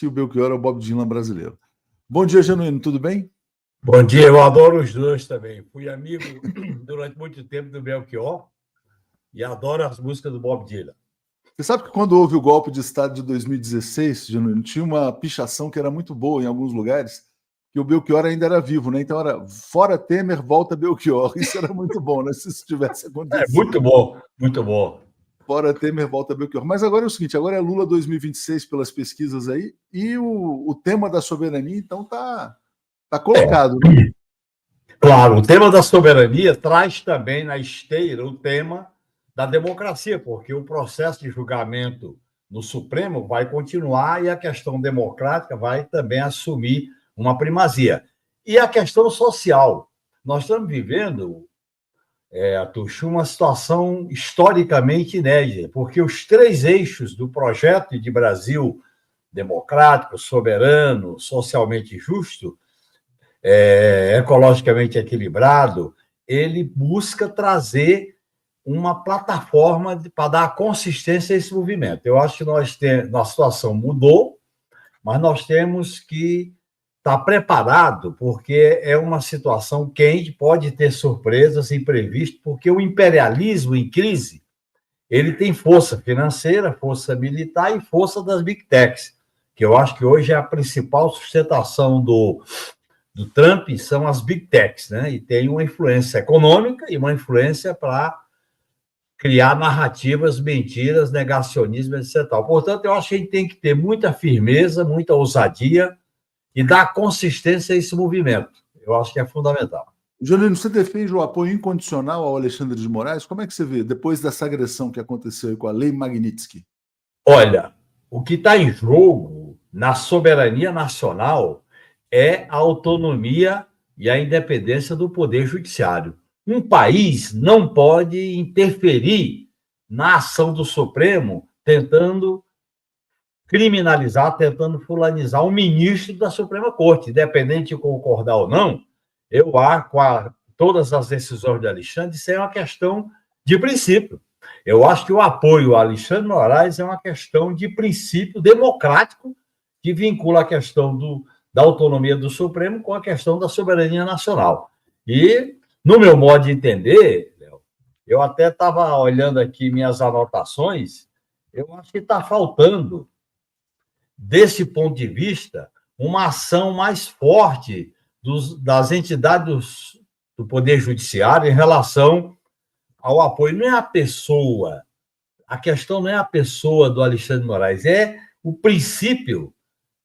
e o Belchior é o Bob Dylan brasileiro. Bom dia, Genuíno, tudo bem? Bom dia, eu adoro os dois também. Fui amigo durante muito tempo do Belchior e adoro as músicas do Bob Dylan. Você sabe que quando houve o golpe de Estado de 2016, Genuíno, tinha uma pichação que era muito boa em alguns lugares, que o Belchior ainda era vivo, né? Então era fora Temer, volta Belchior. Isso era muito bom, né? Se isso tivesse acontecido. Muito bom, muito bom. Fora Temer, volta Belchior. Mas agora é o seguinte, agora é Lula 2026 pelas pesquisas aí, e o tema da soberania, então, tá colocado, né? Claro, o tema da soberania traz também na esteira o tema da democracia, porque o processo de julgamento no Supremo vai continuar e a questão democrática vai também assumir uma primazia. E a questão social. Nós estamos vivendo, Atucho, uma situação historicamente inédita, porque os três eixos do projeto de Brasil democrático, soberano, socialmente justo, ecologicamente equilibrado, ele busca trazer uma plataforma para dar consistência a esse movimento. Eu acho que nossa situação mudou, mas nós temos que estar preparado, porque é uma situação quente, pode ter surpresas imprevistas, porque o imperialismo em crise, ele tem força financeira, força militar e força das big techs, que eu acho que hoje é a principal sustentação do Trump são as big techs, né? E tem uma influência econômica e uma influência para criar narrativas, mentiras, negacionismo, etc. Portanto, eu acho que a gente tem que ter muita firmeza, muita ousadia e dar consistência a esse movimento. Eu acho que é fundamental. Genuíno, você defende o apoio incondicional ao Alexandre de Moraes? Como é que você vê, depois dessa agressão que aconteceu com a Lei Magnitsky? Olha, o que está em jogo na soberania nacional é a autonomia e a independência do Poder Judiciário. Um país não pode interferir na ação do Supremo tentando criminalizar, tentando fulanizar um ministro da Suprema Corte, independente de concordar ou não. Eu acho, todas as decisões de Alexandre, isso é uma questão de princípio. Eu acho que o apoio a Alexandre de Moraes é uma questão de princípio democrático que vincula a questão da autonomia do Supremo com a questão da soberania nacional. E, no meu modo de entender, Léo, eu até estava olhando aqui minhas anotações, eu acho que está faltando, desse ponto de vista, uma ação mais forte das entidades do Poder Judiciário em relação ao apoio. Não é a pessoa, a questão não é a pessoa do Alexandre de Moraes, é o princípio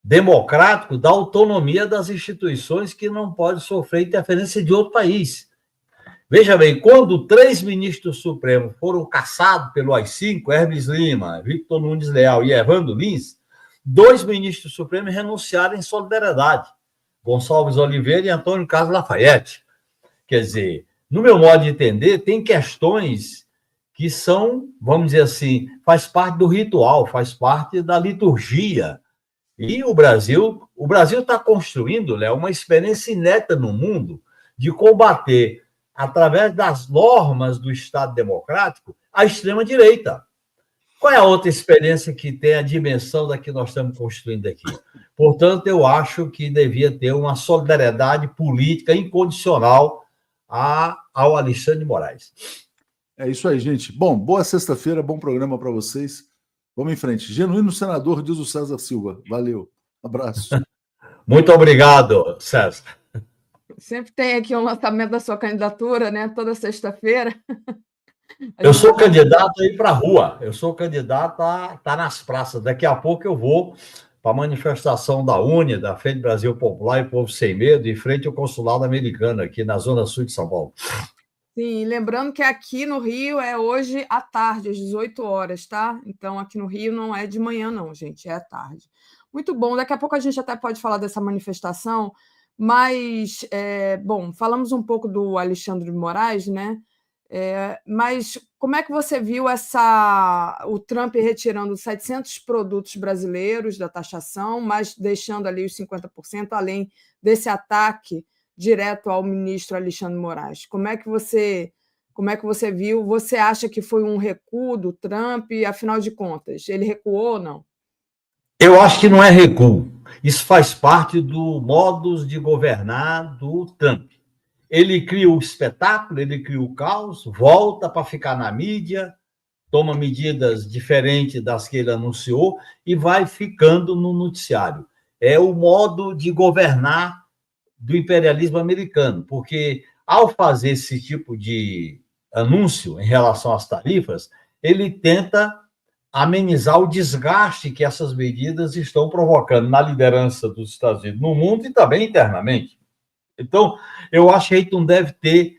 democrático da autonomia das instituições que não pode sofrer interferência de outro país. Veja bem, quando 3 ministros do Supremo foram caçados pelo AI-5, Hermes Lima, Victor Nunes Leal e Evandro Lins, 2 ministros do Supremo renunciaram em solidariedade, Gonçalves Oliveira e Antônio Carlos Lafayette. Quer dizer, no meu modo de entender, tem questões que são, vamos dizer assim, faz parte do ritual, faz parte da liturgia. E o Brasil está construindo, Léo, uma experiência inédita no mundo de combater, através das normas do Estado Democrático, a extrema-direita. Qual é a outra experiência que tem a dimensão da que nós estamos construindo aqui? Portanto, eu acho que devia ter uma solidariedade política incondicional ao Alexandre de Moraes. É isso aí, gente. Bom, boa sexta-feira, bom programa para vocês. Vamos em frente. Genuíno senador, diz o César Silva. Valeu. Abraço. Muito obrigado, César. Sempre tem aqui um lançamento da sua candidatura, né? Toda sexta-feira. Eu sou candidato a ir para a rua. Eu sou candidato a estar nas praças. Daqui a pouco eu vou para a manifestação da UNE, da Frente Brasil Popular e Povo Sem Medo, em frente ao consulado americano, aqui na Zona Sul de São Paulo. Sim, lembrando que aqui no Rio é hoje à tarde, às 18 horas, tá? Então, aqui no Rio não é de manhã, não, gente, é à tarde. Muito bom, daqui a pouco a gente até pode falar dessa manifestação, mas, bom, falamos um pouco do Alexandre de Moraes, né? Mas como é que você viu o Trump retirando 700 produtos brasileiros da taxação, mas deixando ali os 50%, além desse ataque direto ao ministro Alexandre de Moraes? Como é que você viu? Você acha que foi um recuo do Trump? Afinal de contas, ele recuou ou não? Eu acho que não é recuo. Isso faz parte do modus de governar do Trump. Ele cria o espetáculo, ele cria o caos, volta para ficar na mídia, toma medidas diferentes das que ele anunciou e vai ficando no noticiário. É o modo de governar do imperialismo americano, porque ao fazer esse tipo de anúncio em relação às tarifas, ele tenta amenizar o desgaste que essas medidas estão provocando na liderança dos Estados Unidos no mundo e também internamente. Então, eu acho que a gente não deve ter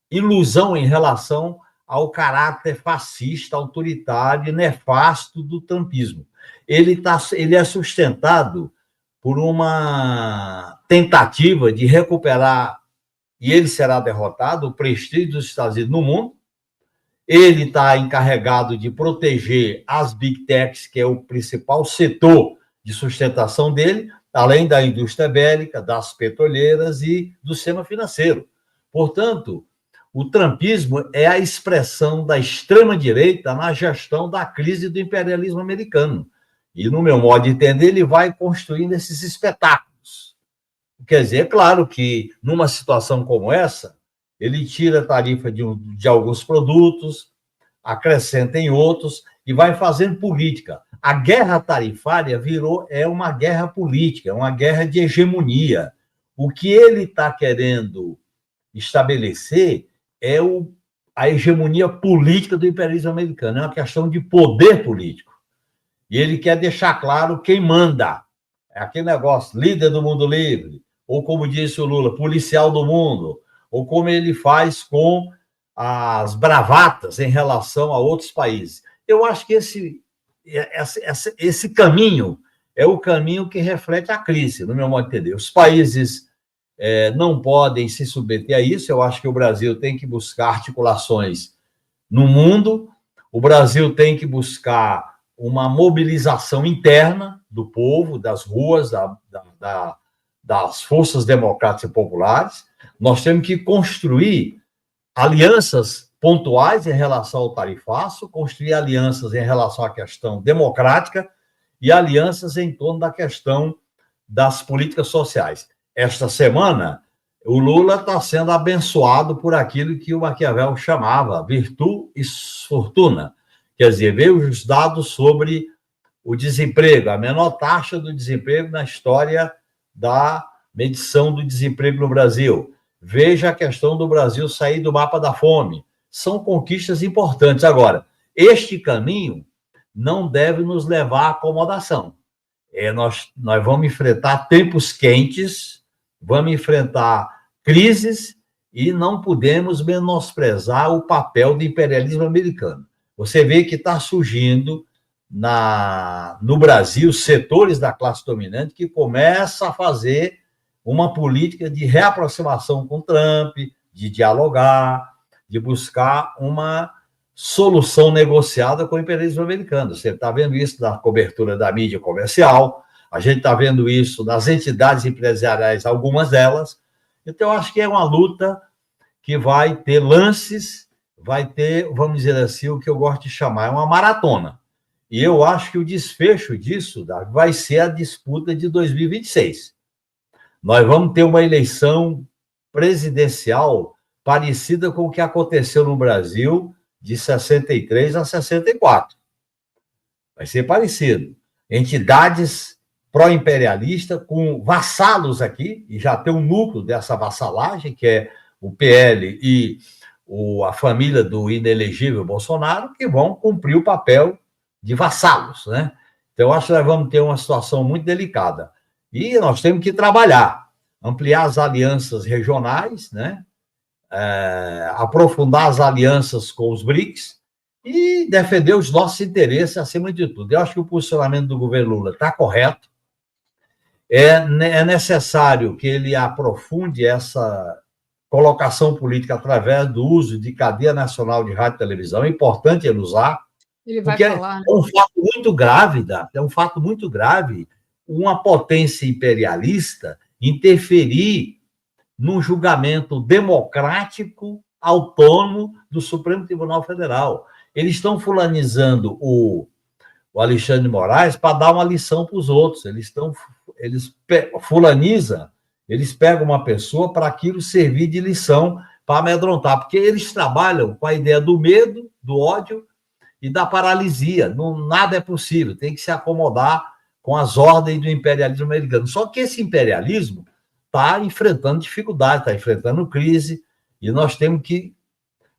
ilusão em relação ao caráter fascista, autoritário e nefasto do trumpismo. Ele é sustentado por uma tentativa de recuperar, e ele será derrotado, o prestígio dos Estados Unidos no mundo. Ele está encarregado de proteger as big techs, que é o principal setor de sustentação dele, além da indústria bélica, das petroleiras e do sistema financeiro. Portanto, o trumpismo é a expressão da extrema-direita na gestão da crise do imperialismo americano. E, no meu modo de entender, ele vai construindo esses espetáculos. Quer dizer, é claro que, numa situação como essa, ele tira a tarifa de alguns produtos, acrescenta em outros e vai fazendo política. A guerra tarifária é uma guerra política, é uma guerra de hegemonia. O que ele está querendo estabelecer é a hegemonia política do imperialismo americano, é uma questão de poder político. E ele quer deixar claro quem manda. É aquele negócio, líder do mundo livre, ou como disse o Lula, policial do mundo, ou como ele faz com as bravatas em relação a outros países. Eu acho que esse caminho é o caminho que reflete a crise, no meu modo de entender. Os países não podem se submeter a isso. Eu acho que o Brasil tem que buscar articulações no mundo, o Brasil tem que buscar uma mobilização interna do povo, das ruas, das forças democráticas e populares. Nós temos que construir alianças pontuais em relação ao tarifaço, construir alianças em relação à questão democrática e alianças em torno da questão das políticas sociais. Esta semana, o Lula está sendo abençoado por aquilo que o Maquiavel chamava virtude e fortuna. Quer dizer, veio os dados sobre o desemprego, a menor taxa do desemprego na história da medição do desemprego no Brasil. Veja a questão do Brasil sair do mapa da fome. São conquistas importantes. Agora, este caminho não deve nos levar à acomodação. Nós vamos enfrentar tempos quentes, vamos enfrentar crises e não podemos menosprezar o papel do imperialismo americano. Você vê que está surgindo no Brasil setores da classe dominante que começam a fazer uma política de reaproximação com Trump, de dialogar, de buscar uma solução negociada com o imperialismo americano. Você está vendo isso na cobertura da mídia comercial, a gente está vendo isso nas entidades empresariais, algumas delas. Então, eu acho que é uma luta que vai ter lances, vai ter, vamos dizer assim, o que eu gosto de chamar, é uma maratona. E eu acho que o desfecho disso vai ser a disputa de 2026. Nós vamos ter uma eleição presidencial parecida com o que aconteceu no Brasil de 63 a 64. Vai ser parecido. Entidades pró-imperialistas com vassalos aqui, e já tem um núcleo dessa vassalagem, que é o PL e a família do inelegível Bolsonaro, que vão cumprir o papel de vassalos, né? Então, eu acho que nós vamos ter uma situação muito delicada. E nós temos que trabalhar, ampliar as alianças regionais, né? Aprofundar as alianças com os BRICS e defender os nossos interesses acima de tudo. Eu acho que o posicionamento do governo Lula está correto. É necessário que ele aprofunde essa colocação política através do uso de cadeia nacional de rádio e televisão. É importante ele usar. Ele vai porque falar. É um fato muito grave, é um fato muito grave uma potência imperialista interferir num julgamento democrático, autônomo do Supremo Tribunal Federal. Eles estão fulanizando o Alexandre de Moraes para dar uma lição para os outros. Eles fulanizam, eles pegam uma pessoa para aquilo servir de lição para amedrontar, porque eles trabalham com a ideia do medo, do ódio e da paralisia. Não, nada é possível, tem que se acomodar com as ordens do imperialismo americano. Só que esse imperialismo está enfrentando dificuldade, está enfrentando crise, e nós temos que,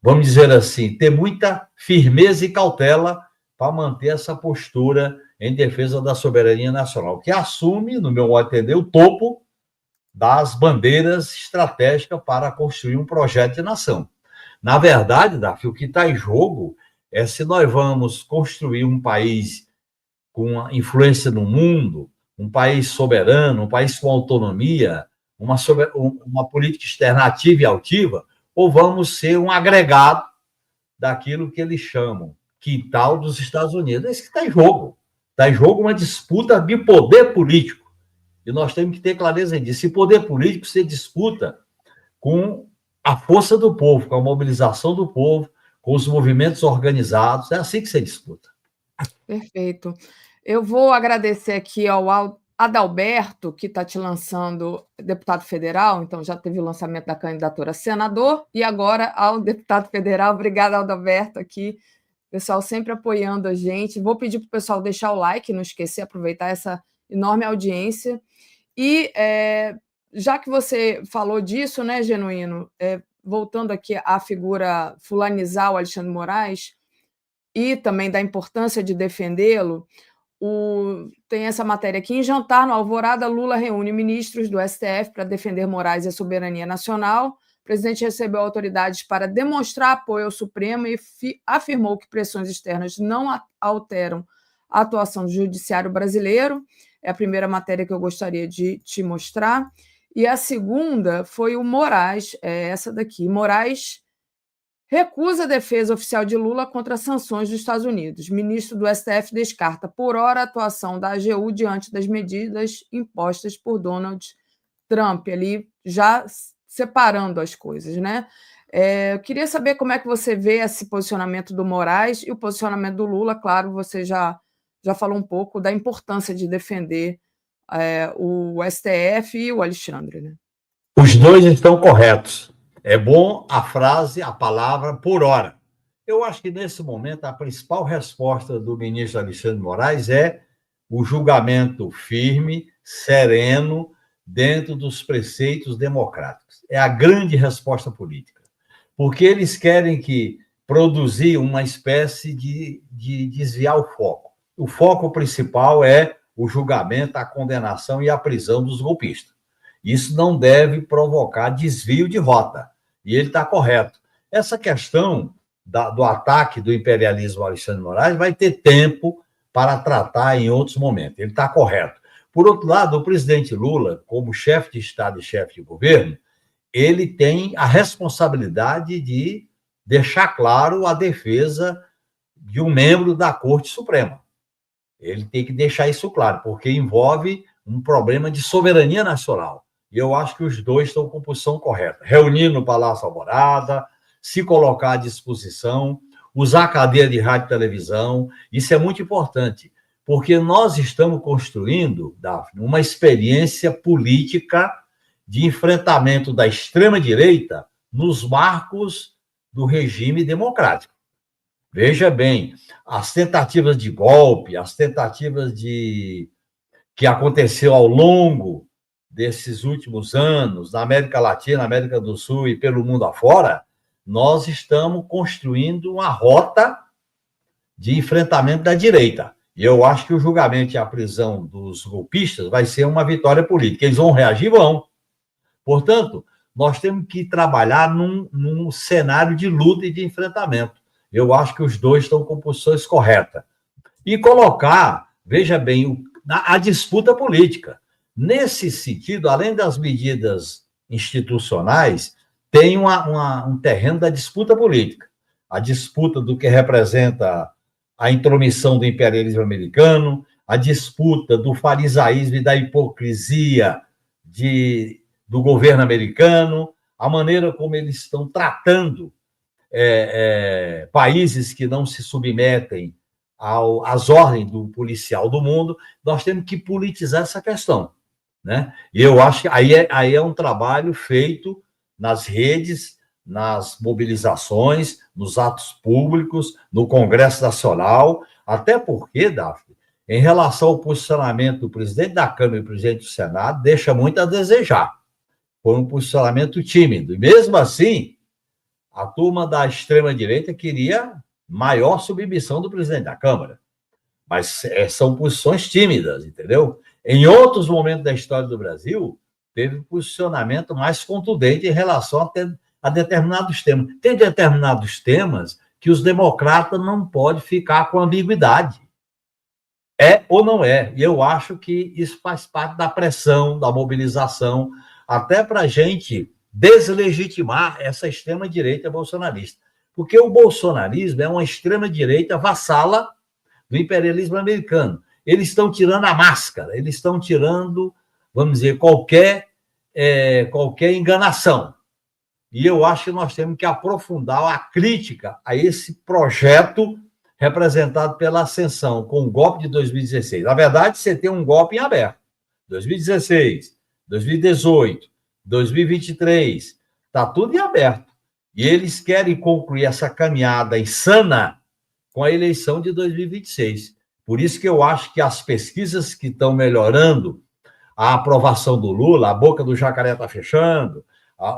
vamos dizer assim, ter muita firmeza e cautela para manter essa postura em defesa da soberania nacional, que assume, no meu modo de entender, o topo das bandeiras estratégicas para construir um projeto de nação. Na verdade, Davi, o que está em jogo é se nós vamos construir um país com influência no mundo, um país soberano, um país com autonomia, uma política externa ativa e altiva, ou vamos ser um agregado daquilo que eles chamam quintal dos Estados Unidos. É isso que está em jogo. Está em jogo uma disputa de poder político. E nós temos que ter clareza disso. Esse poder político se disputa com a força do povo, com a mobilização do povo, com os movimentos organizados. É assim que se disputa. Perfeito. Eu vou agradecer aqui ao Adalberto, que está te lançando deputado federal, então já teve o lançamento da candidatura a senador, e agora ao deputado federal. Obrigada, Adalberto, aqui. Pessoal sempre apoiando a gente. Vou pedir para o pessoal deixar o like, não esquecer, aproveitar essa enorme audiência. E já que você falou disso, né, Genuíno, voltando aqui à figura fulanizar o Alexandre de Moraes e também da importância de defendê-lo, tem essa matéria aqui. Em jantar no Alvorada, Lula reúne ministros do STF para defender Moraes e a soberania nacional. O presidente recebeu autoridades para demonstrar apoio ao Supremo e afirmou que pressões externas não alteram a atuação do judiciário brasileiro. É a primeira matéria que eu gostaria de te mostrar. E a segunda foi o Moraes, essa daqui. Moraes recusa a defesa oficial de Lula contra as sanções dos Estados Unidos. Ministro do STF descarta, por hora, a atuação da AGU diante das medidas impostas por Donald Trump, ali já separando as coisas, né? Eu queria saber como é que você vê esse posicionamento do Moraes e o posicionamento do Lula. Claro, você já falou um pouco da importância de defender o STF e o Alexandre, né? Os dois estão corretos. É bom a frase, a palavra por hora. Eu acho que, nesse momento, a principal resposta do ministro Alexandre de Moraes é o julgamento firme, sereno, dentro dos preceitos democráticos. É a grande resposta política. Porque eles querem produzir uma espécie de desviar o foco. O foco principal é o julgamento, a condenação e a prisão dos golpistas. Isso não deve provocar desvio de rota. E ele está correto. Essa questão do ataque do imperialismo ao Alexandre de Moraes vai ter tempo para tratar em outros momentos. Ele está correto. Por outro lado, o presidente Lula, como chefe de Estado e chefe de governo, ele tem a responsabilidade de deixar claro a defesa de um membro da Corte Suprema. Ele tem que deixar isso claro, porque envolve um problema de soberania nacional. E eu acho que os dois estão com a posição correta. Reunir no Palácio Alvorada, se colocar à disposição, usar a cadeia de rádio e televisão. Isso é muito importante, porque nós estamos construindo, Daphne, uma experiência política de enfrentamento da extrema-direita nos marcos do regime democrático. Veja bem, as tentativas de golpe, as tentativas que aconteceu ao longo desses últimos anos, na América Latina, América do Sul e pelo mundo afora, nós estamos construindo uma rota de enfrentamento da direita. E eu acho que o julgamento e a prisão dos golpistas vai ser uma vitória política. Eles vão reagir? Vão. Portanto, nós temos que trabalhar num cenário de luta e de enfrentamento. Eu acho que os dois estão com posições corretas. E colocar, veja bem, a disputa política. Nesse sentido, além das medidas institucionais, tem um terreno da disputa política. A disputa do que representa a intromissão do imperialismo americano, a disputa do farisaísmo e da hipocrisia do governo americano, a maneira como eles estão tratando países que não se submetem às ordens do policial do mundo, nós temos que politizar essa questão, né? E eu acho que aí é um trabalho feito nas redes, nas mobilizações, nos atos públicos, no Congresso Nacional, até porque, Daphne, em relação ao posicionamento do presidente da Câmara e do presidente do Senado, deixa muito a desejar. Foi um posicionamento tímido. E mesmo assim, a turma da extrema-direita queria maior submissão do presidente da Câmara. Mas são posições tímidas, entendeu? Em outros momentos da história do Brasil, teve um posicionamento mais contundente em relação a determinados temas. Tem determinados temas que os democratas não podem ficar com ambiguidade. É ou não é? E eu acho que isso faz parte da pressão, da mobilização, até para a gente deslegitimar essa extrema-direita bolsonarista. Porque o bolsonarismo é uma extrema-direita vassala do imperialismo americano. Eles estão tirando a máscara, eles estão tirando, vamos dizer, qualquer enganação. E eu acho que nós temos que aprofundar a crítica a esse projeto representado pela Ascensão, com o golpe de 2016. Na verdade, você tem um golpe em aberto. 2016, 2018, 2023, está tudo em aberto. E eles querem concluir essa caminhada insana com a eleição de 2026. Por isso que eu acho que as pesquisas que estão melhorando a aprovação do Lula, a boca do jacaré está fechando,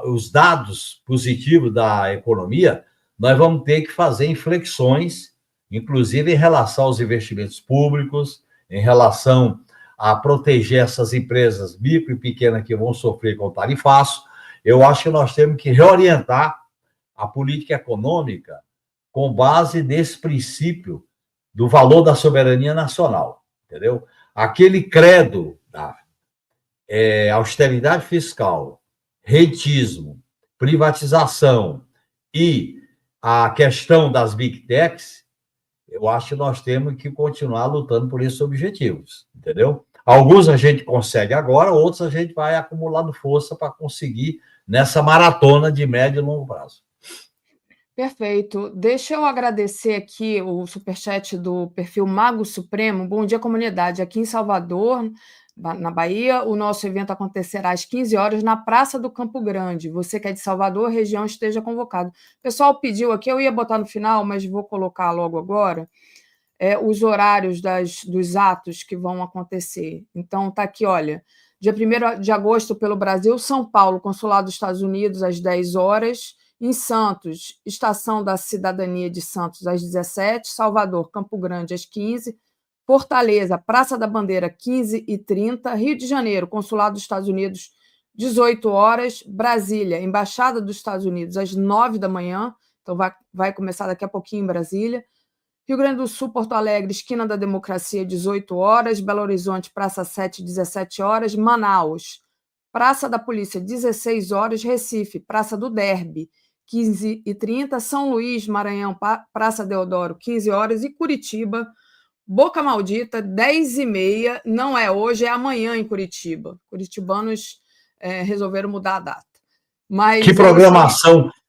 os dados positivos da economia, nós vamos ter que fazer inflexões, inclusive em relação aos investimentos públicos, em relação a proteger essas empresas micro e pequenas que vão sofrer com o tarifaço. Eu acho que nós temos que reorientar a política econômica com base nesse princípio do valor da soberania nacional, entendeu? Aquele credo da austeridade fiscal, rentismo, privatização e a questão das big techs, eu acho que nós temos que continuar lutando por esses objetivos, entendeu? Alguns a gente consegue agora, outros a gente vai acumulando força para conseguir nessa maratona de médio e longo prazo. Perfeito. Deixa eu agradecer aqui o superchat do perfil Mago Supremo. Bom dia, comunidade. Aqui em Salvador, na Bahia, o nosso evento acontecerá às 15 horas na Praça do Campo Grande. Você que é de Salvador, região, esteja convocado. O pessoal pediu aqui, eu ia botar no final, mas vou colocar logo agora, os horários dos atos que vão acontecer. Então, está aqui, olha, dia 1º de agosto pelo Brasil, São Paulo, Consulado dos Estados Unidos, às 10 horas, em Santos, Estação da Cidadania de Santos, às 17, Salvador, Campo Grande, às 15, Fortaleza, Praça da Bandeira, 15h30, Rio de Janeiro, Consulado dos Estados Unidos, 18 horas, Brasília, Embaixada dos Estados Unidos, às 9 da manhã, então vai começar daqui a pouquinho em Brasília, Rio Grande do Sul, Porto Alegre, Esquina da Democracia, 18 horas, Belo Horizonte, Praça 7, 17 horas, Manaus, Praça da Polícia, 16 horas, Recife, Praça do Derby, 15h30, São Luís, Maranhão, Praça Deodoro, 15 horas, e Curitiba, Boca Maldita, 10h30, não é hoje, é amanhã em Curitiba. Curitibanos resolveram mudar a data. Mas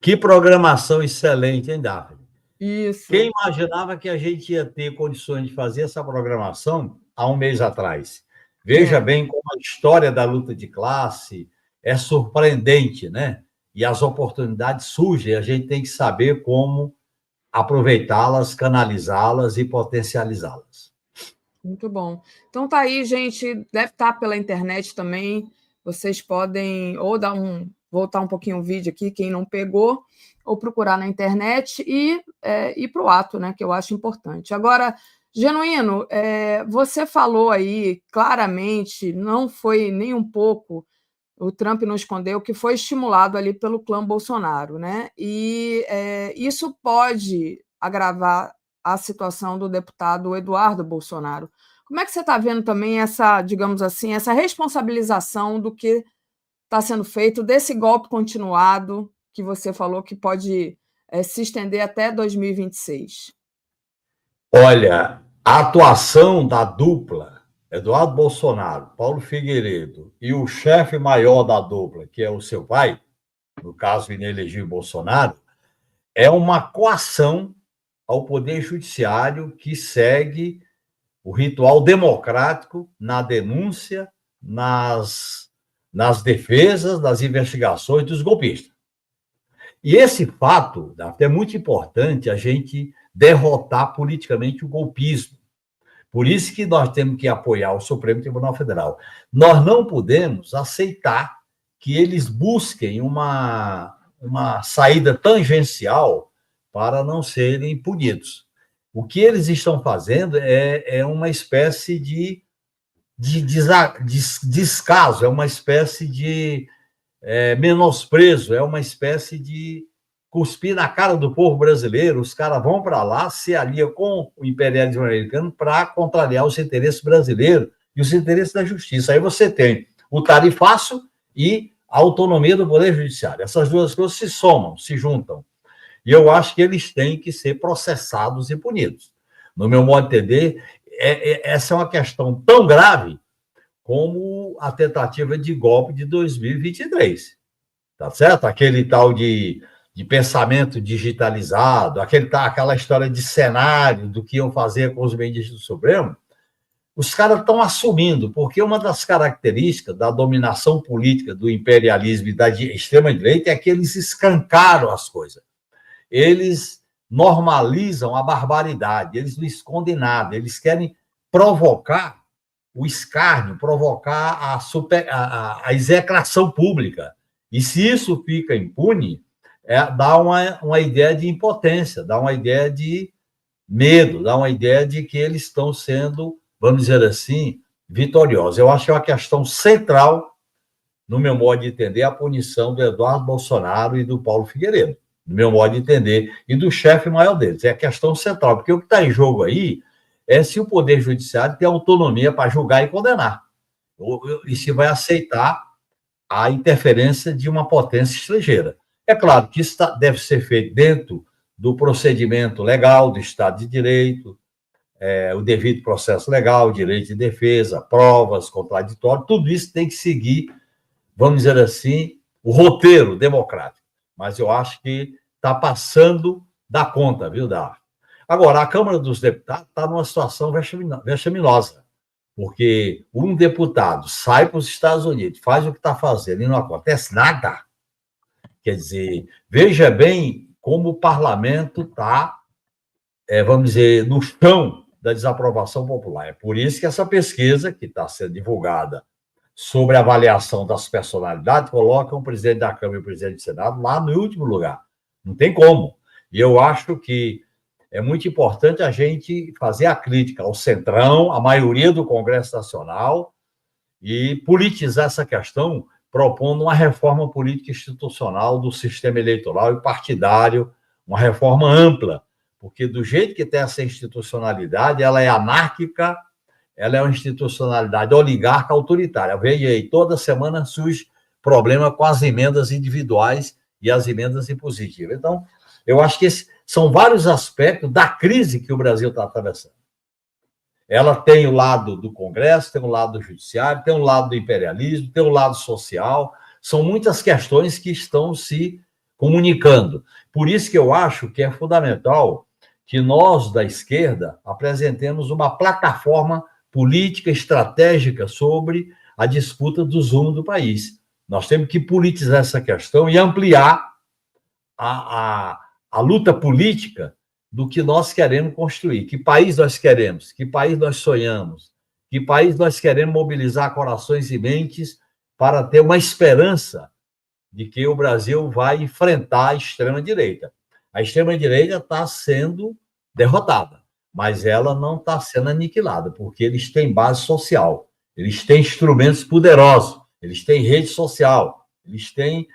que programação excelente, hein, Daphne? Isso. Quem imaginava que a gente ia ter condições de fazer essa programação há um mês atrás? Veja bem como a história da luta de classe é surpreendente, né? E as oportunidades surgem, a gente tem que saber como aproveitá-las, canalizá-las e potencializá-las. Muito bom. Então tá aí, gente, deve estar pela internet também, vocês podem ou voltar um pouquinho o vídeo aqui, quem não pegou, ou procurar na internet e ir para o ato, né, que eu acho importante. Agora, Genuíno, você falou aí claramente, não foi nem um pouco, o Trump não escondeu, que foi estimulado ali pelo clã Bolsonaro, né? E isso pode agravar a situação do deputado Eduardo Bolsonaro. Como é que você está vendo também essa, digamos assim, essa responsabilização do que está sendo feito, desse golpe continuado que você falou que pode se estender até 2026? Olha, a atuação da dupla Eduardo Bolsonaro, Paulo Figueiredo e o chefe maior da dupla, que é o seu pai, no caso inelegível Bolsonaro, é uma coação ao Poder Judiciário, que segue o ritual democrático na denúncia, nas defesas, nas investigações dos golpistas. E esse fato é muito importante a gente derrotar politicamente o golpismo. Por isso que nós temos que apoiar o Supremo Tribunal Federal. Nós não podemos aceitar que eles busquem uma saída tangencial para não serem punidos. O que eles estão fazendo é uma espécie de descaso, é uma espécie de menosprezo, é uma espécie de cuspir na cara do povo brasileiro. Os caras vão para lá, se aliam com o imperialismo americano para contrariar os interesses brasileiros e os interesses da justiça. Aí você tem o tarifaço e a autonomia do Poder Judiciário. Essas duas coisas se somam, se juntam. E eu acho que eles têm que ser processados e punidos. No meu modo de entender, essa é uma questão tão grave como a tentativa de golpe de 2023. Tá certo? Aquele tal de pensamento digitalizado, aquela história de cenário do que iam fazer com os ministros do Supremo, os caras estão assumindo, porque uma das características da dominação política, do imperialismo e da extrema-direita é que eles escancaram as coisas. Eles normalizam a barbaridade, eles não escondem nada, eles querem provocar o escárnio, provocar a execração pública. E se isso fica impune, dá uma ideia de impotência, dá uma ideia de medo, dá uma ideia de que eles estão sendo, vamos dizer assim, vitoriosos. Eu acho que é uma questão central, no meu modo de entender, a punição do Eduardo Bolsonaro e do Paulo Figueiredo, no meu modo de entender, e do chefe maior deles. É a questão central, porque o que está em jogo aí é se o Poder Judiciário tem autonomia para julgar e condenar, e se vai aceitar a interferência de uma potência estrangeira. É claro que isso deve ser feito dentro do procedimento legal, do Estado de Direito, o devido processo legal, direito de defesa, provas, contraditórias, tudo isso tem que seguir, vamos dizer assim, o roteiro democrático. Mas eu acho que está passando da conta, viu, Dar? Agora, a Câmara dos Deputados está numa situação vexaminosa, porque um deputado sai para os Estados Unidos, faz o que está fazendo e não acontece nada. Quer dizer, veja bem como o parlamento está, vamos dizer, no chão da desaprovação popular. É por isso que essa pesquisa, que está sendo divulgada sobre a avaliação das personalidades, coloca o presidente da Câmara e o presidente do Senado lá no último lugar. Não tem como. E eu acho que é muito importante a gente fazer a crítica ao Centrão, à maioria do Congresso Nacional, e politizar essa questão, propondo uma reforma política institucional do sistema eleitoral e partidário, uma reforma ampla, porque do jeito que tem essa institucionalidade, ela é anárquica, ela é uma institucionalidade oligarca autoritária. Veja aí, toda semana surge problema com as emendas individuais e as emendas impositivas. Então, eu acho que são vários aspectos da crise que o Brasil está atravessando. Ela tem o lado do Congresso, tem o lado do Judiciário, tem o lado do imperialismo, tem o lado social. São muitas questões que estão se comunicando. Por isso que eu acho que é fundamental que nós, da esquerda, apresentemos uma plataforma política estratégica sobre a disputa dos rumos do país. Nós temos que politizar essa questão e ampliar a luta política do que nós queremos construir. Que país nós queremos? Que país nós sonhamos? Que país nós queremos mobilizar corações e mentes para ter uma esperança de que o Brasil vai enfrentar a extrema-direita. A extrema-direita está sendo derrotada, mas ela não está sendo aniquilada, porque eles têm base social, eles têm instrumentos poderosos, eles têm rede social, eles têm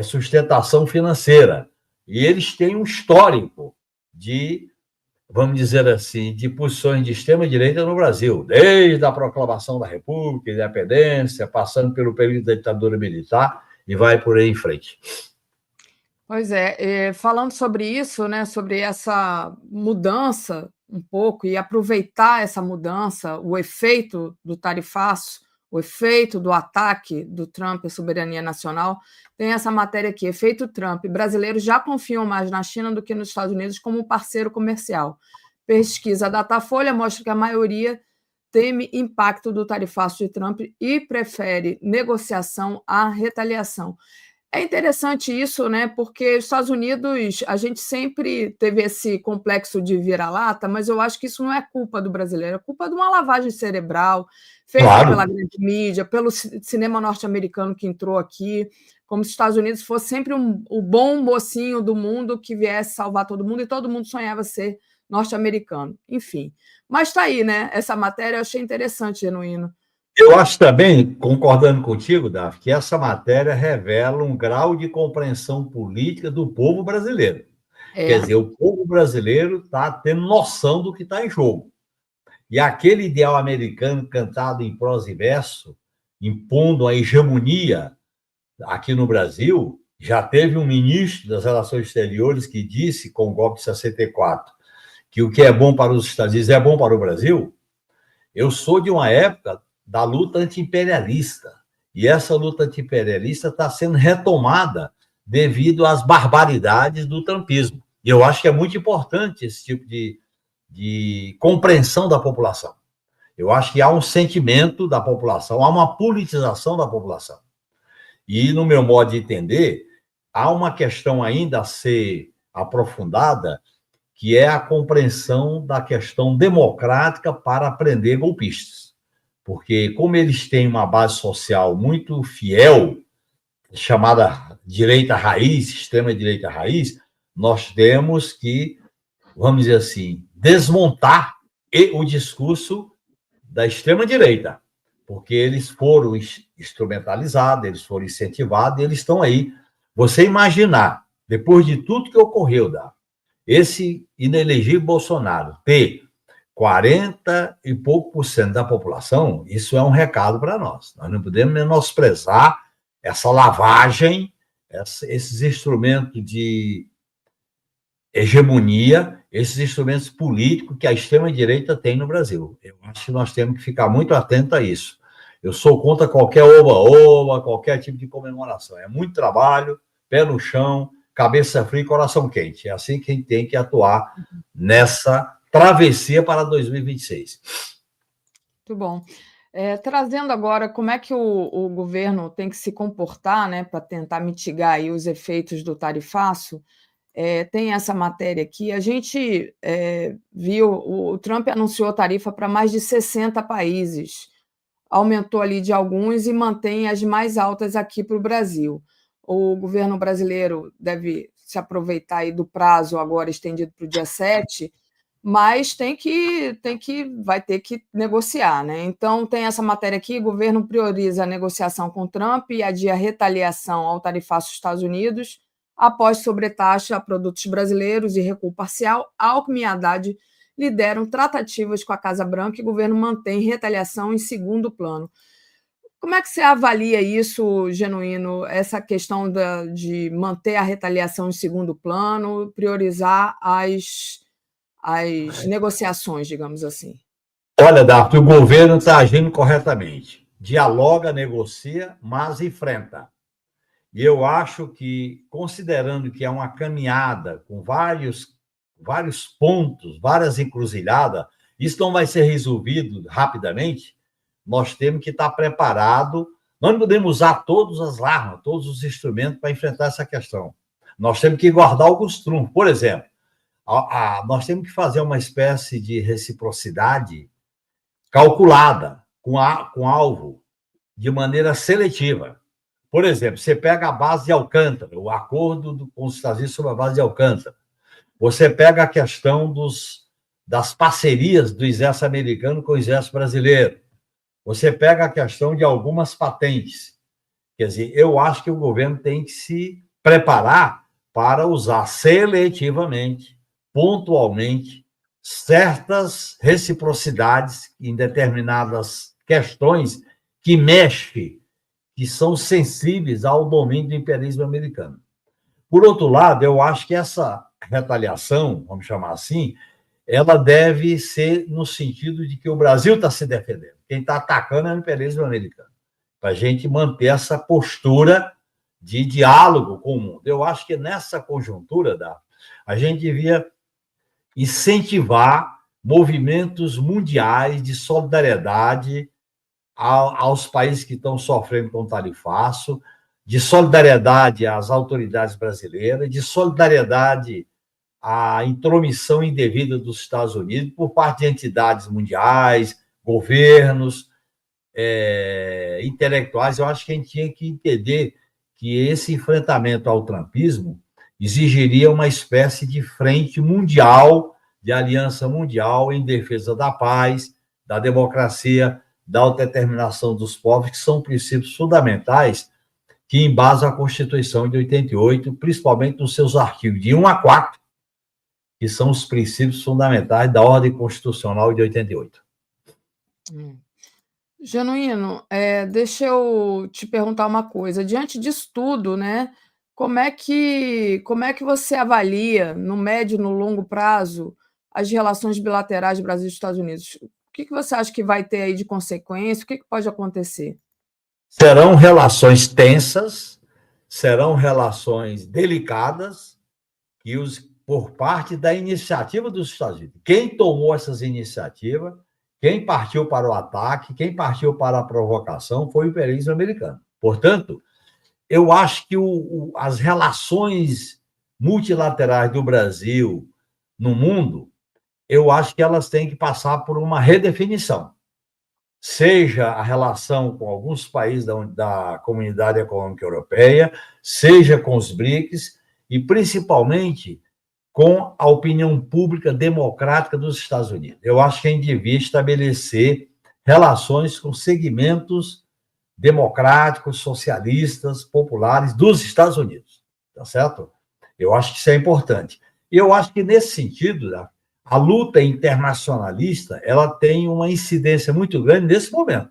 sustentação financeira, e eles têm um histórico de, vamos dizer assim, de posições de extrema-direita no Brasil, desde a proclamação da República, independência, passando pelo período da ditadura militar, e vai por aí em frente. Pois é, falando sobre isso, né, sobre essa mudança um pouco, e aproveitar essa mudança, o efeito do tarifaço o efeito do ataque do Trump à soberania nacional, tem essa matéria aqui, efeito Trump. Brasileiros já confiam mais na China do que nos Estados Unidos como parceiro comercial. Pesquisa Datafolha mostra que a maioria teme impacto do tarifaço de Trump e prefere negociação à retaliação. É interessante isso, né? Porque os Estados Unidos, a gente sempre teve esse complexo de vira-lata, mas eu acho que isso não é culpa do brasileiro, é culpa de uma lavagem cerebral feita pela grande mídia, pelo cinema norte-americano que entrou aqui, como se os Estados Unidos fosse sempre o bom mocinho do mundo que viesse salvar todo mundo, e todo mundo sonhava ser norte-americano. Enfim. Mas está aí, né? Essa matéria eu achei interessante, Genuíno. Eu acho também, concordando contigo, Daf, que essa matéria revela um grau de compreensão política do povo brasileiro. Quer dizer, o povo brasileiro está tendo noção do que está em jogo. E aquele ideal americano cantado em prosa e verso, impondo a hegemonia aqui no Brasil, já teve um ministro das Relações Exteriores que disse, com o golpe de 64, que o que é bom para os Estados Unidos é bom para o Brasil. Eu sou de uma época da luta anti-imperialista, e essa luta anti-imperialista está sendo retomada devido às barbaridades do trumpismo. E eu acho que é muito importante esse tipo de compreensão da população. Eu acho que há um sentimento da população, há uma politização da população. E, no meu modo de entender, há uma questão ainda a ser aprofundada, que é a compreensão da questão democrática para prender golpistas. Porque, como eles têm uma base social muito fiel, chamada direita raiz, extrema-direita raiz, nós temos que, vamos dizer assim, desmontar o discurso da extrema-direita, porque eles foram instrumentalizados, eles foram incentivados, e eles estão aí. Você imaginar, depois de tudo que ocorreu, esse inelegível Bolsonaro ter 40 e pouco por cento da população, isso é um recado para nós. Nós não podemos menosprezar essa lavagem, esses instrumentos de hegemonia, esses instrumentos políticos que a extrema-direita tem no Brasil. Eu acho que nós temos que ficar muito atentos a isso. Eu sou contra qualquer oba-oba, qualquer tipo de comemoração. É muito trabalho, pé no chão, cabeça fria e coração quente. É assim que a gente tem que atuar nessa travessia para 2026. Muito bom. Trazendo agora como é que o governo tem que se comportar, né, para tentar mitigar aí os efeitos do tarifaço, tem essa matéria aqui. A gente viu, o Trump anunciou tarifa para mais de 60 países, aumentou ali de alguns e mantém as mais altas aqui para o Brasil. O governo brasileiro deve se aproveitar aí do prazo agora estendido para o dia 7, mas vai ter que negociar, né? Então, tem essa matéria aqui: o governo prioriza a negociação com Trump e adia a retaliação ao tarifaço dos Estados Unidos após sobretaxa a produtos brasileiros e recuo parcial. Alckmin e Haddad lideram tratativas com a Casa Branca e o governo mantém retaliação em segundo plano. Como é que você avalia isso, Genuíno, essa questão de manter a retaliação em segundo plano, priorizar as negociações, digamos assim? Olha, Daphne, o governo está agindo corretamente. Dialoga, negocia, mas enfrenta. E eu acho que, considerando que é uma caminhada com vários pontos, várias encruzilhadas, isso não vai ser resolvido rapidamente. Nós temos que estar preparados. Nós não podemos usar todas as armas, todos os instrumentos para enfrentar essa questão. Nós temos que guardar alguns trunfos. Por exemplo, nós temos que fazer uma espécie de reciprocidade calculada, com alvo, de maneira seletiva. Por exemplo, você pega a base de Alcântara, o acordo com os Estados Unidos sobre a base de Alcântara. Você pega a questão das parcerias do exército americano com o exército brasileiro. Você pega a questão de algumas patentes. Quer dizer, eu acho que o governo tem que se preparar para usar seletivamente, pontualmente, certas reciprocidades em determinadas questões que mexem, que são sensíveis ao domínio do imperialismo americano. Por outro lado, eu acho que essa retaliação, vamos chamar assim, ela deve ser no sentido de que o Brasil está se defendendo. Quem está atacando é o imperialismo americano. Para a gente manter essa postura de diálogo com o mundo. Eu acho que nessa conjuntura, a gente devia incentivar movimentos mundiais de solidariedade aos países que estão sofrendo com o tarifaço, de solidariedade às autoridades brasileiras, de solidariedade à intromissão indevida dos Estados Unidos por parte de entidades mundiais, governos, intelectuais. Eu acho que a gente tinha que entender que esse enfrentamento ao trumpismo exigiria uma espécie de frente mundial, de aliança mundial em defesa da paz, da democracia, da autodeterminação dos povos, que são princípios fundamentais que embasam a Constituição de 88, principalmente nos seus artigos de 1 a 4, que são os princípios fundamentais da ordem constitucional de 88. Genuíno, deixa eu te perguntar uma coisa. Diante disso tudo, né, como é que você avalia, no médio e no longo prazo, as relações bilaterais Brasil e Estados Unidos? O que você acha que vai ter aí de consequência? O que pode acontecer? Serão relações tensas, serão relações delicadas, e por parte da iniciativa dos Estados Unidos. Quem tomou essas iniciativas, quem partiu para o ataque, quem partiu para a provocação foi o imperialismo americano. Portanto, eu acho que as relações multilaterais do Brasil no mundo, eu acho que elas têm que passar por uma redefinição. Seja a relação com alguns países da Comunidade Econômica Europeia, seja com os BRICS, e principalmente com a opinião pública democrática dos Estados Unidos. Eu acho que a gente devia estabelecer relações com segmentos democráticos, socialistas, populares dos Estados Unidos, tá certo? Eu acho que isso é importante. E eu acho que, nesse sentido, a luta internacionalista, ela tem uma incidência muito grande nesse momento.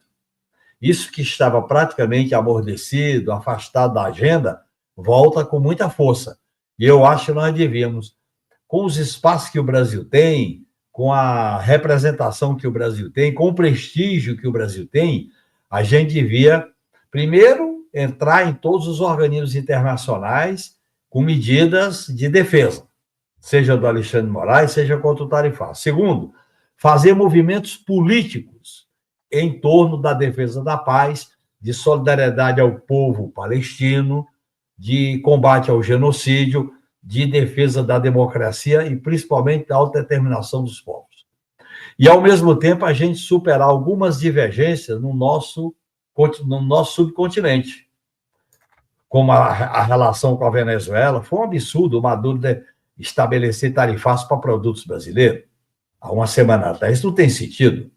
Isso que estava praticamente amordecido, afastado da agenda, volta com muita força. E eu acho que nós devíamos, com os espaços que o Brasil tem, com a representação que o Brasil tem, com o prestígio que o Brasil tem, a gente devia, primeiro, entrar em todos os organismos internacionais com medidas de defesa, seja do Alexandre de Moraes, seja contra o tarifaço. Segundo, fazer movimentos políticos em torno da defesa da paz, de solidariedade ao povo palestino, de combate ao genocídio, de defesa da democracia e, principalmente, da autodeterminação dos povos. E, ao mesmo tempo, a gente superar algumas divergências no nosso subcontinente, como a relação com a Venezuela. Foi um absurdo o Maduro estabelecer tarifaço para produtos brasileiros há uma semana atrás. Isso não tem sentido,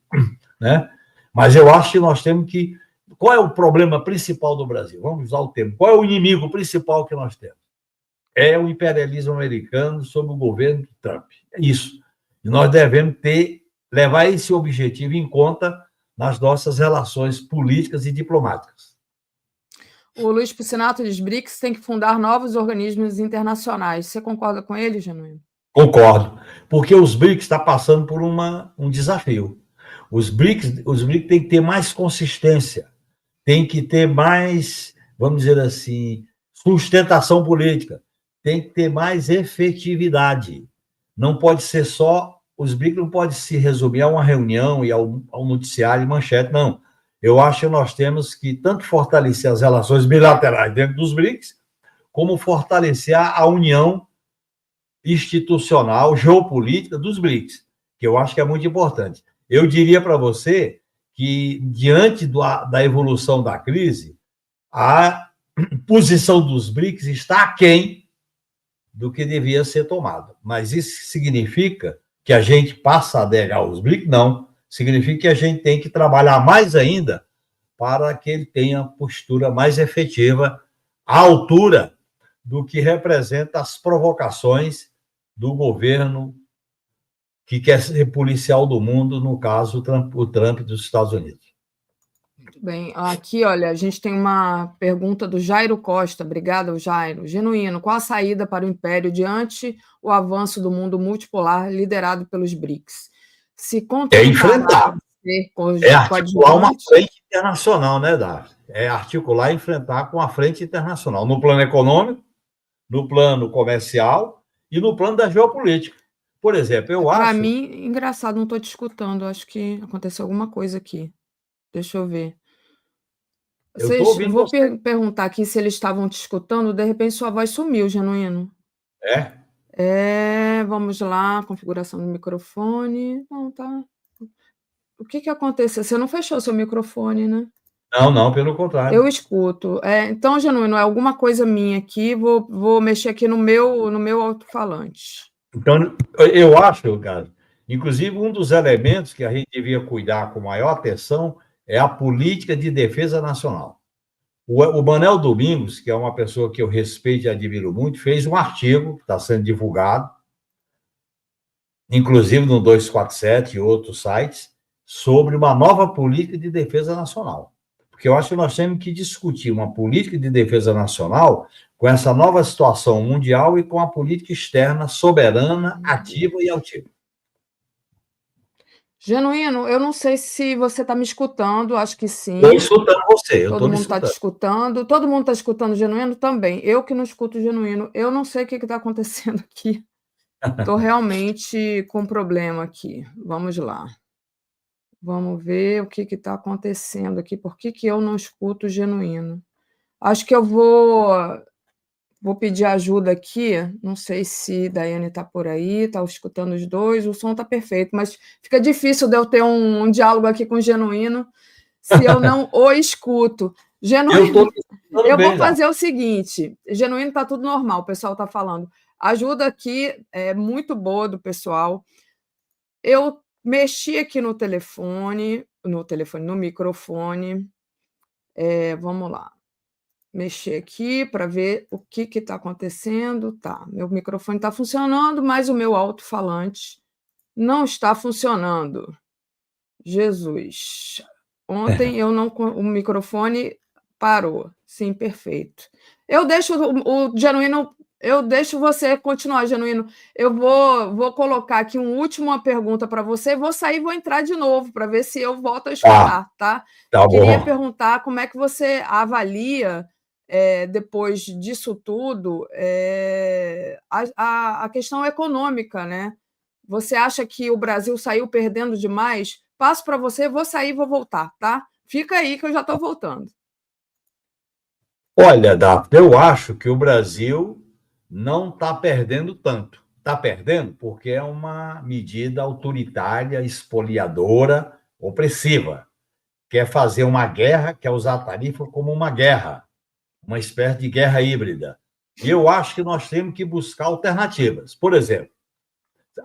né? Mas eu acho que nós temos que... Qual é o problema principal do Brasil? Vamos usar o termo. Qual é o inimigo principal que nós temos? É o imperialismo americano sob o governo de Trump. É isso. E nós devemos levar esse objetivo em conta nas nossas relações políticas e diplomáticas. O Luiz Piscinato diz: BRICS tem que fundar novos organismos internacionais. Você concorda com ele, Genuíno? Concordo, porque os BRICS estão passando por um desafio. Os BRICS têm que ter mais consistência, tem que ter mais, vamos dizer assim, sustentação política, tem que ter mais efetividade. Não pode ser só... Os BRICS não podem se resumir a uma reunião e ao noticiário e manchete, não. Eu acho que nós temos que tanto fortalecer as relações bilaterais dentro dos BRICS, como fortalecer a união institucional, geopolítica dos BRICS, que eu acho que é muito importante. Eu diria para você que, diante da evolução da crise, a posição dos BRICS está aquém do que devia ser tomado. Mas isso significa que a gente passa a aderir aos BRICS? Não. Significa que a gente tem que trabalhar mais ainda para que ele tenha postura mais efetiva à altura do que representa as provocações do governo que quer ser policial do mundo, no caso, o Trump dos Estados Unidos. Muito bem. Aqui, olha, a gente tem uma pergunta do Jairo Costa. Obrigada, Jairo. Genuíno, qual a saída para o Império diante o avanço do mundo multipolar liderado pelos BRICS? Se enfrentar. É articular uma frente internacional, né, Davi? É articular e enfrentar com a frente internacional, no plano econômico, no plano comercial e no plano da geopolítica. Por exemplo, eu acho... Para mim, engraçado, não estou te escutando. Acho que aconteceu alguma coisa aqui. Deixa eu ver. Vou perguntar aqui se eles estavam te escutando. De repente, sua voz sumiu, Genuíno. Vamos lá, configuração do microfone. Não, tá. O que aconteceu? Você não fechou seu microfone, né? Não, pelo contrário. Eu escuto. Então, Genuíno, é alguma coisa minha aqui. Vou mexer aqui no meu alto-falante. Então, eu acho, cara, inclusive, um dos elementos que a gente devia cuidar com maior atenção é a política de defesa nacional. O Manuel Domingos, que é uma pessoa que eu respeito e admiro muito, fez um artigo que está sendo divulgado, inclusive no 247 e outros sites, sobre uma nova política de defesa nacional. Porque eu acho que nós temos que discutir uma política de defesa nacional com essa nova situação mundial e com a política externa soberana, ativa e altiva. Genuíno, eu não sei se você está me escutando, acho que sim. Estou escutando você, Todo mundo está te escutando. Todo mundo está escutando o Genuíno também. Eu que não escuto o Genuíno, eu não sei o que está acontecendo aqui. Estou realmente com um problema aqui. Vamos lá. Vamos ver o que está acontecendo aqui. Por que eu não escuto o Genuíno? Acho que eu vou pedir ajuda aqui. Não sei se Daiane está por aí, está escutando os dois. O som está perfeito, mas fica difícil de eu ter um diálogo aqui com o Genuíno se eu não o escuto. Genuíno, eu vou fazer o seguinte. Genuíno está tudo normal, o pessoal está falando. A ajuda aqui é muito boa do pessoal. Eu mexi aqui no microfone. Vamos lá. Mexer aqui para ver o que está acontecendo. Tá, meu microfone está funcionando, mas o meu alto-falante não está funcionando. Jesus. Ontem o microfone parou. Sim, perfeito. Eu deixo o Genuíno, eu deixo você continuar, Genuíno. Eu vou colocar aqui uma última pergunta para você, vou sair e vou entrar de novo para ver se eu volto a escutar, tá? Queria perguntar como é que você avalia, depois disso tudo, a questão econômica, né? Você acha que o Brasil saiu perdendo demais? Passo para você, vou sair e vou voltar, tá? Fica aí que eu já estou voltando. Olha, Daphne, eu acho que o Brasil não está perdendo tanto. Está perdendo porque é uma medida autoritária, espoliadora, opressiva. Quer fazer uma guerra, quer usar a tarifa como uma guerra, uma espécie de guerra híbrida. E eu acho que nós temos que buscar alternativas. Por exemplo,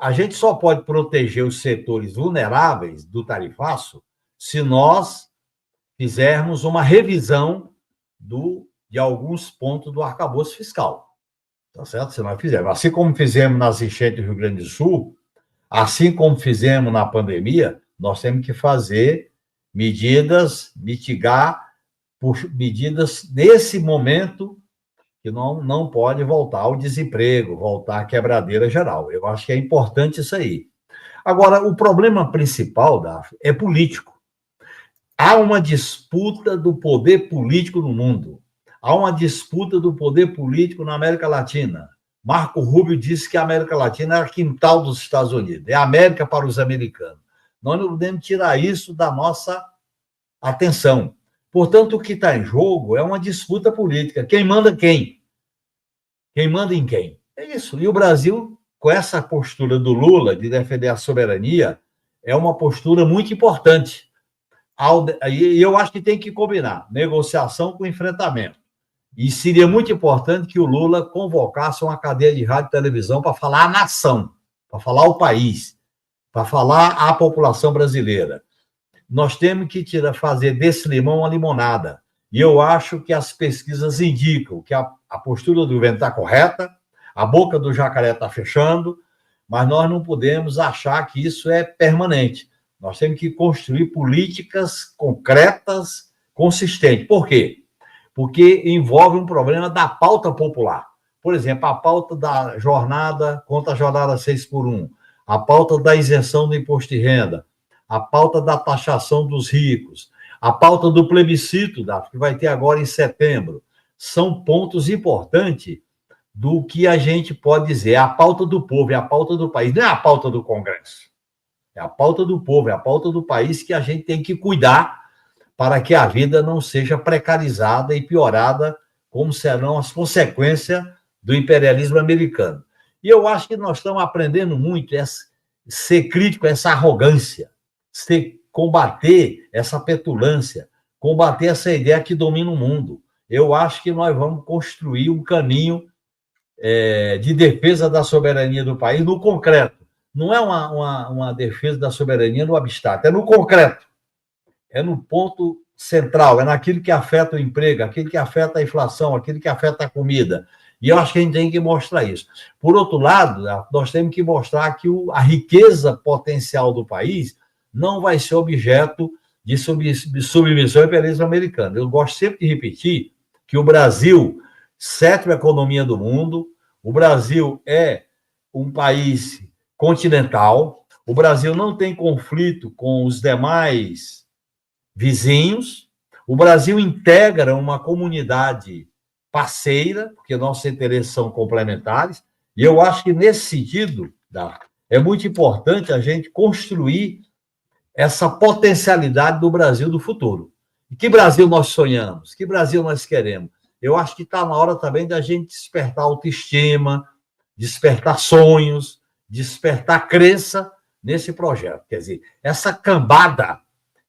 a gente só pode proteger os setores vulneráveis do tarifaço se nós fizermos uma revisão de alguns pontos do arcabouço fiscal. Tá certo? Se nós fizermos. Assim como fizemos nas enchentes do Rio Grande do Sul, assim como fizemos na pandemia, nós temos que fazer mitigar por medidas nesse momento que não pode voltar ao desemprego, voltar à quebradeira geral. Eu acho que é importante isso aí. Agora, o problema principal, Daphne, é político. Há uma disputa do poder político no mundo. Há uma disputa do poder político na América Latina. Marco Rubio disse que a América Latina era quintal dos Estados Unidos. É a América para os americanos. Nós não podemos tirar isso da nossa atenção. Portanto, o que está em jogo é uma disputa política. Quem manda quem? Quem manda em quem? É isso. E o Brasil, com essa postura do Lula de defender a soberania, é uma postura muito importante. E eu acho que tem que combinar negociação com enfrentamento. E seria muito importante que o Lula convocasse uma cadeia de rádio e televisão para falar a nação, para falar o país, para falar a população brasileira. Nós temos que fazer desse limão uma limonada. E eu acho que as pesquisas indicam que a postura do governo está correta, a boca do jacaré está fechando, mas nós não podemos achar que isso é permanente. Nós temos que construir políticas concretas consistente. Por quê? Porque envolve um problema da pauta popular. Por exemplo, a pauta da jornada contra a jornada 6x1, a pauta da isenção do imposto de renda, a pauta da taxação dos ricos, a pauta do plebiscito, que vai ter agora em setembro. São pontos importantes do que a gente pode dizer. É a pauta do povo, é a pauta do país, não é a pauta do Congresso. É a pauta do povo, é a pauta do país que a gente tem que cuidar para que a vida não seja precarizada e piorada, como serão as consequências do imperialismo americano. E eu acho que nós estamos aprendendo muito a ser crítico a essa arrogância, combater essa petulância, combater essa ideia que domina o mundo. Eu acho que nós vamos construir um caminho de defesa da soberania do país no concreto. Não é uma defesa da soberania no abstrato, é no concreto. É no ponto central, é naquilo que afeta o emprego, aquilo que afeta a inflação, aquilo que afeta a comida. E eu acho que a gente tem que mostrar isso. Por outro lado, nós temos que mostrar que a riqueza potencial do país não vai ser objeto de submissão ao imperialismo americano. Eu gosto sempre de repetir que o Brasil, sétima economia do mundo, o Brasil é um país continental, o Brasil não tem conflito com os demais vizinhos, o Brasil integra uma comunidade parceira, porque nossos interesses são complementares, e eu acho que, nesse sentido, é muito importante a gente construir essa potencialidade do Brasil do futuro. E que Brasil nós sonhamos? Que Brasil nós queremos? Eu acho que está na hora também da gente despertar autoestima, despertar sonhos, despertar crença nesse projeto. Quer dizer, essa cambada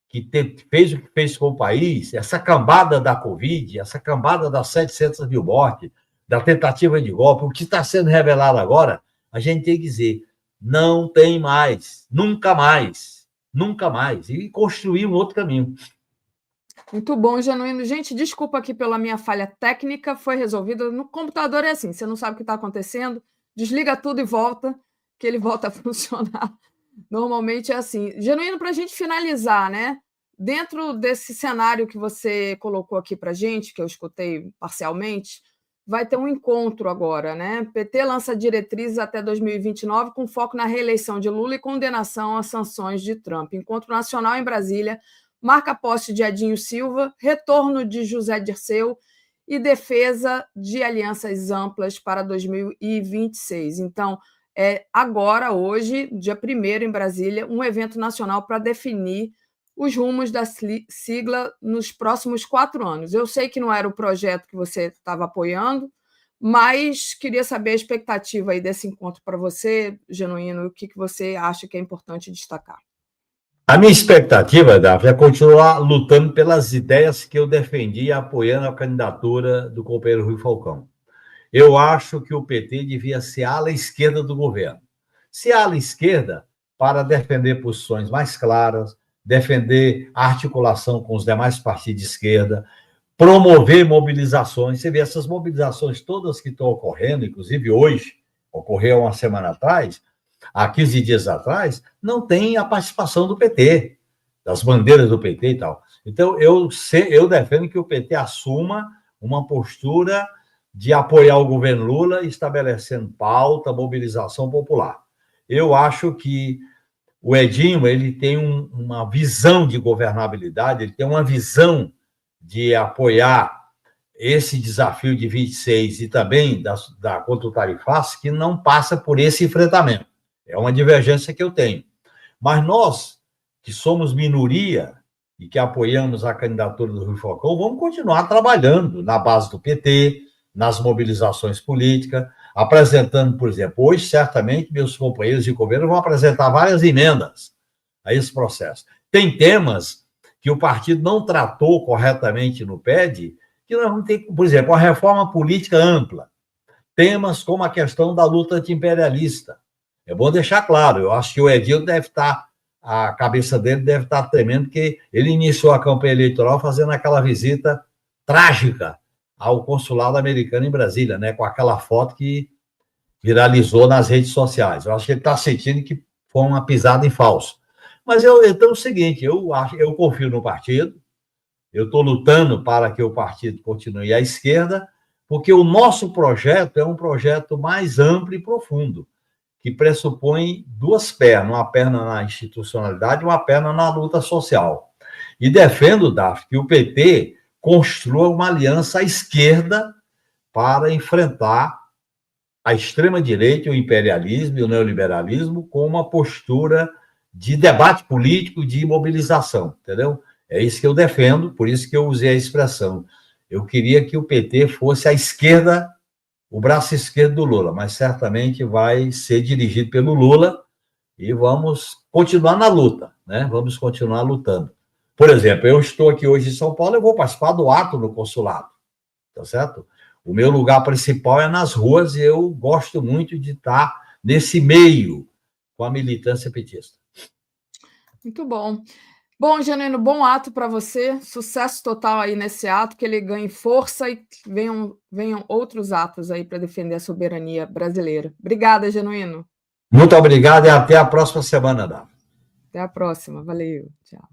que fez o que fez com o país, essa cambada da Covid, essa cambada das 700 mil mortes, da tentativa de golpe, o que está sendo revelado agora, a gente tem que dizer, não tem mais, nunca mais, e construir um outro caminho. Muito bom, Genuíno. Gente, desculpa aqui pela minha falha técnica, foi resolvida. No computador é assim, você não sabe o que está acontecendo, desliga tudo e volta, que ele volta a funcionar. Normalmente é assim. Genuíno, para a gente finalizar, né? Dentro desse cenário que você colocou aqui para a gente, que eu escutei parcialmente, vai ter um encontro agora, né? PT lança diretrizes até 2029 com foco na reeleição de Lula e condenação às sanções de Trump. Encontro nacional em Brasília marca a posse de Edinho Silva, retorno de José Dirceu e defesa de alianças amplas para 2026. Então, agora, hoje, dia 1º, em Brasília, um evento nacional para definir os rumos da sigla nos próximos 4 anos. Eu sei que não era o projeto que você estava apoiando, mas queria saber a expectativa aí desse encontro para você, Genuíno, o que você acha que é importante destacar. A minha expectativa, Davi, é continuar lutando pelas ideias que eu defendi apoiando a candidatura do companheiro Rui Falcão. Eu acho que o PT devia ser a ala esquerda do governo. Se a ala esquerda, para defender posições mais claras, defender a articulação com os demais partidos de esquerda, promover mobilizações. Você vê essas mobilizações todas que estão ocorrendo, inclusive hoje, ocorreu uma semana atrás, há 15 dias atrás, não tem a participação do PT, das bandeiras do PT e tal. Então, eu defendo que o PT assuma uma postura de apoiar o governo Lula, estabelecendo pauta, mobilização popular. Eu acho que o Edinho ele tem uma visão de governabilidade, ele tem uma visão de apoiar esse desafio de 26 e também contra o tarifaço, que não passa por esse enfrentamento. É uma divergência que eu tenho. Mas nós, que somos minoria e que apoiamos a candidatura do Rui Falcão, vamos continuar trabalhando na base do PT, nas mobilizações políticas, apresentando, por exemplo, hoje, certamente, meus companheiros de governo vão apresentar várias emendas a esse processo. Tem temas que o partido não tratou corretamente no PED, que nós vamos ter, por exemplo, uma reforma política ampla. Temas como a questão da luta anti-imperialista. É bom deixar claro, eu acho que o Edinho deve estar, a cabeça dele deve estar tremendo, porque ele iniciou a campanha eleitoral fazendo aquela visita trágica ao consulado americano em Brasília, né, com aquela foto que viralizou nas redes sociais. Eu acho que ele está sentindo que foi uma pisada em falso. Mas então é o seguinte, eu confio no partido, eu estou lutando para que o partido continue à esquerda, porque o nosso projeto é um projeto mais amplo e profundo, que pressupõe duas pernas, uma perna na institucionalidade e uma perna na luta social. E defendo, Daf, que o PT construa uma aliança à esquerda para enfrentar a extrema-direita, o imperialismo e o neoliberalismo com uma postura de debate político, de mobilização, entendeu? É isso que eu defendo, por isso que eu usei a expressão. Eu queria que o PT fosse a esquerda, o braço esquerdo do Lula, mas certamente vai ser dirigido pelo Lula e vamos continuar na luta, né? Vamos continuar lutando. Por exemplo, eu estou aqui hoje em São Paulo, eu vou participar do ato no consulado, tá certo? O meu lugar principal é nas ruas e eu gosto muito de estar nesse meio com a militância petista. Muito bom. Bom, Genuíno, bom ato para você. Sucesso total aí nesse ato, que ele ganhe força e venham outros atos aí para defender a soberania brasileira. Obrigada, Genuíno. Muito obrigado e até a próxima semana, Dá. Até a próxima. Valeu. Tchau.